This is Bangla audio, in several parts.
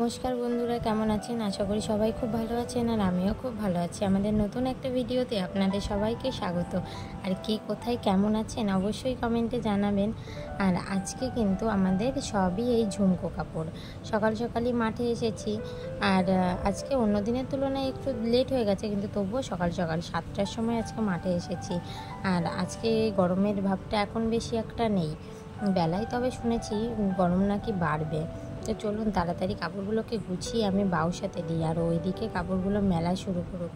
নমস্কার বন্ধুরা, কেমন আছেন? আশা করি সবাই খুব ভালো আছেন আর আমিও খুব ভালো আছি। আমাদের নতুন একটা ভিডিওতে আপনাদের সবাইকে স্বাগত। আর কে কোথায় কেমন আছেন অবশ্যই কমেন্টে জানাবেন। আর আজকে কিন্তু আমাদের সবই এই ঝুমকো কাপড়। সকাল সকালই মাঠে এসেছি। আর আজকে অন্য দিনের তুলনায় একটু লেট হয়ে গেছে, কিন্তু তবুও সকাল সকাল 7টার সময় আজকে মাঠে এসেছি। আর আজকে গরমের ভাবটা এখন বেশি একটা নেই, বেলায় তবে শুনেছি গরম নাকি বাড়বে। তো চলুন তাড়াতাড়ি কাপড়গুলোকে গুছিয়ে আমি বাউসাতে দিই, আর ওইদিকে কাপড়গুলো মেলা শুরু করুক।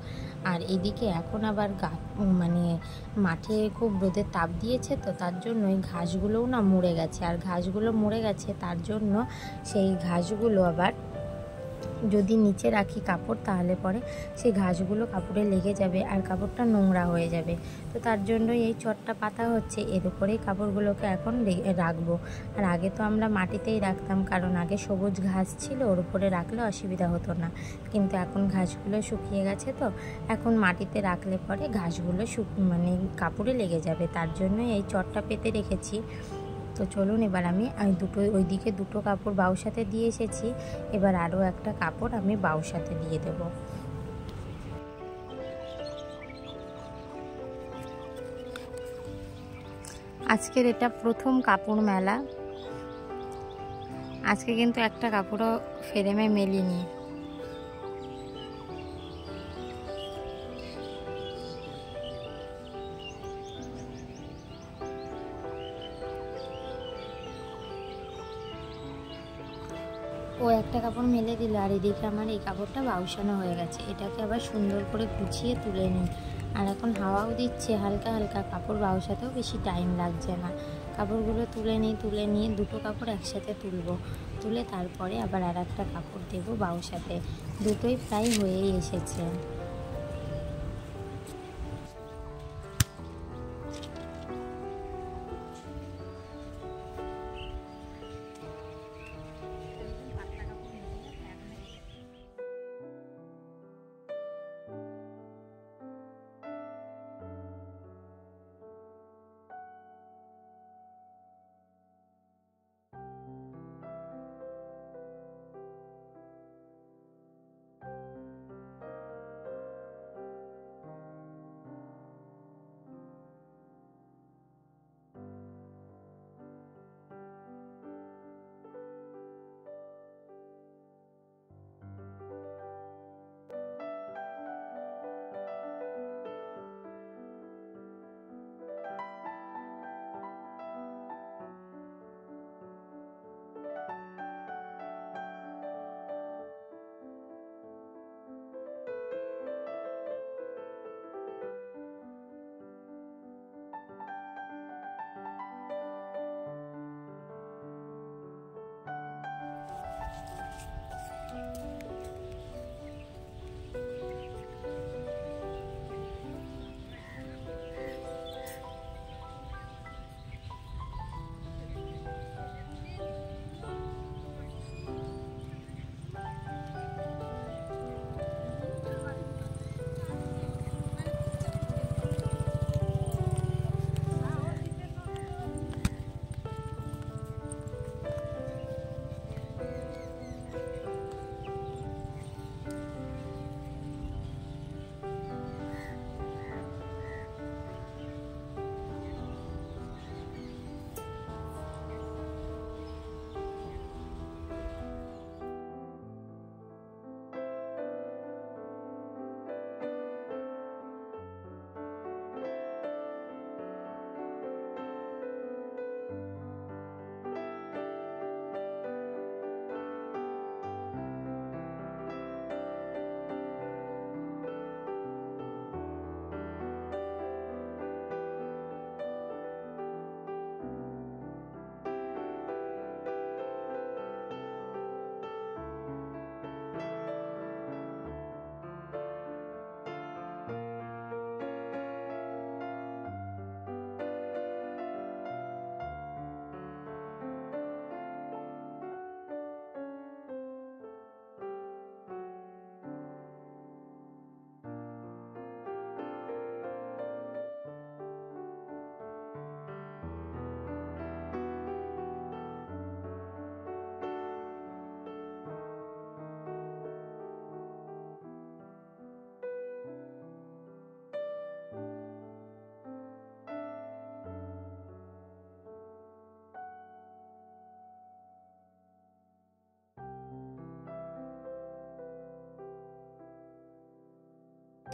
আর এদিকে এখন আবার মানে মাঠে খুব রোদের তাপ দিয়েছে, তো তার জন্য ওই ঘাসগুলোও না মরে গেছে। আর ঘাসগুলো মরে গেছে তার জন্য সেই ঘাসগুলো আবার যদি নিচে রাখি কাপড়, তাহলে পরে সেই ঘাসগুলো কাপড়ে লেগে যাবে আর কাপড়টা নোংরা হয়ে যাবে। তো তার জন্যই এই চটটা পাতা হচ্ছে, এর উপরেই কাপড়গুলোকে এখন রাখবো। আর আগে তো আমরা মাটিতেই রাখতাম, কারণ আগে সবুজ ঘাস ছিল, ওর উপরে রাখলে অসুবিধা হতো না। কিন্তু এখন ঘাসগুলো শুকিয়ে গেছে, তো এখন মাটিতে রাখলে পরে ঘাসগুলো মানে কাপড়ে লেগে যাবে, তার জন্যই এই চটটা পেতে রেখেছি। তো চলুন এবার আমি ওইদিকে দুটো কাপড় বাউসাতে দিয়ে এসেছি, এবার আরও একটা কাপড় আমি বাউসাতে দিয়ে দেব। আজকের এটা প্রথম কাপড় মেলা। আজকে কিন্তু একটা কাপড়ও ফ্রেমে মেলিনি। ও একটা কাপড় মেলে দিল, আর এদিকে আমার এই কাপড়টা বাউসানো হয়ে গেছে। এটাকে আবার সুন্দর করে গুছিয়ে তুলে নিই। আর এখন হাওয়াও দিচ্ছে হালকা হালকা, কাপড় বাউসাতেও বেশি টাইম লাগছে না। কাপড়গুলো তুলে নিয়ে দুটো কাপড় একসাথে তুলে তারপরে আবার আর একটা কাপড় দেবো বাউসাতে। দুটোই প্রায় হয়েই এসেছে।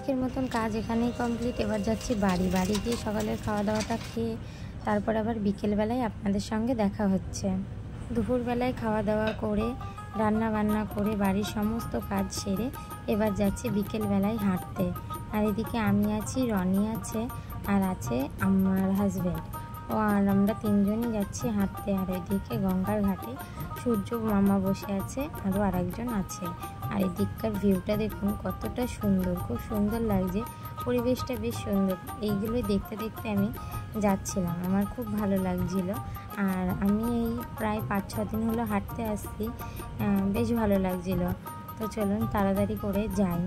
আজকের মতন কাজ এখানেই কমপ্লিট। এবার যাচ্ছি বাড়ি গিয়ে সকালের খাওয়া দাওয়াটা খেয়ে তারপর আবার বিকেলবেলায় আপনাদের সঙ্গে দেখা হচ্ছে। দুপুরবেলায় খাওয়া দাওয়া করে রান্না বান্না করে বাড়ির সমস্ত কাজ সেরে এবার যাচ্ছি বিকেলবেলায় হাঁটতে। আর এদিকে আমি আছি, রনি আছে, আর আছে আমার হাজব্যান্ড। আর আমরা তিনজনই যাচ্ছি হাঁটতে। আর এদিকে গঙ্গার ঘাটে সূর্য মামা বসে আছে, আরও আরেকজন আছে। আর এদিককার ভিউটা দেখুন কতটা সুন্দর, খুব সুন্দর লাগছে, পরিবেশটা বেশ সুন্দর। এইগুলো দেখতে দেখতে আমি যাচ্ছিলাম, আমার খুব ভালো লাগছিল। আর আমি এই প্রায় 5-6 দিন হলো হাঁটতে আসছি, বেশ ভালো লাগছিল। তো চলুন তাড়াতাড়ি করে যাই।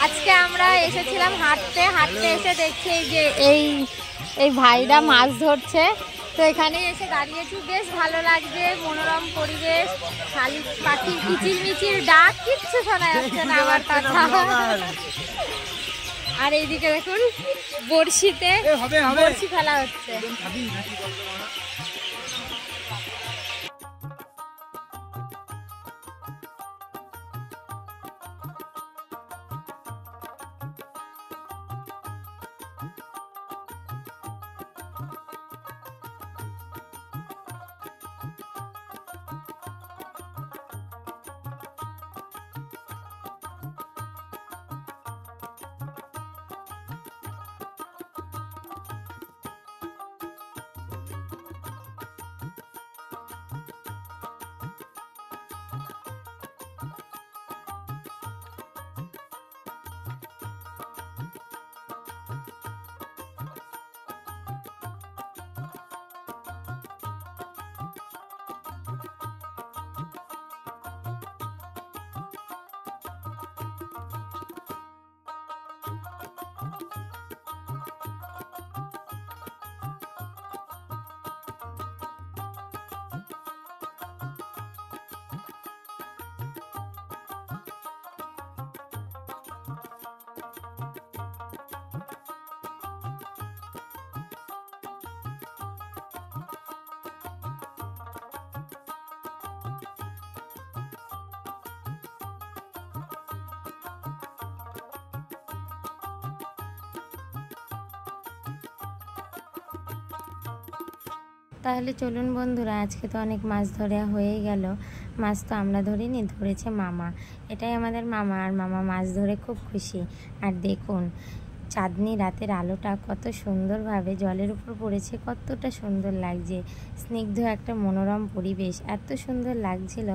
আজকে আমরা এসেছিলাম হাঁটতে এসে দেখছি যে এই ভাইরা মাছ ধরছে। তো এখানে এসে দাঁড়িয়েছি, বেশ ভালো লাগছে, মনোরম পরিবেশ, শালিক পাখির কিচিরমিচির ডাক, কিচ্ছু শোনা যাচ্ছে না আমার কথা। আর এইদিকে দেখুন বড়শিতে বড়শি ফেলা হচ্ছে। তাহলে চলুন বন্ধুরা, আজকে তো অনেক মাছ ধরা হয়ে গেল। মাছ তো আমরা ধরিনি, ধরেছে মামা। এটাই আমাদের মামা, আর মামা মাছ ধরে খুব খুশি। আর দেখুন চাঁদনি রাতের আলোটা কত সুন্দরভাবে জলের উপর পড়েছে, কতটা সুন্দর লাগছে, স্নিগ্ধ একটা মনোরম পরিবেশ, এত সুন্দর লাগছিল।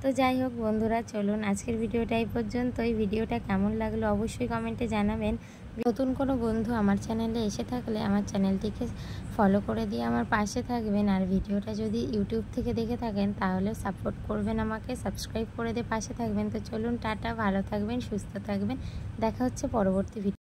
তো যাই হোক বন্ধুরা, চলুন আজকের ভিডিওটা এই পর্যন্ত। এই ভিডিওটা কেমন লাগলো অবশ্যই কমেন্টে জানাবেন। নতুন কোনো বন্ধু আমার চ্যানেলে এসে থাকলে আমার চ্যানেলটিকে ফলো করে দিয়ে আমার পাশে থাকবেন। আর ভিডিওটা যদি ইউটিউব থেকে দেখে থাকেন তাহলে সাপোর্ট করবেন, আমাকে সাবস্ক্রাইব করে দিয়ে পাশে থাকবেন। তো চলুন টাটা, ভালো থাকবেন, সুস্থ থাকবেন, দেখা হচ্ছে পরবর্তী ভিডিও।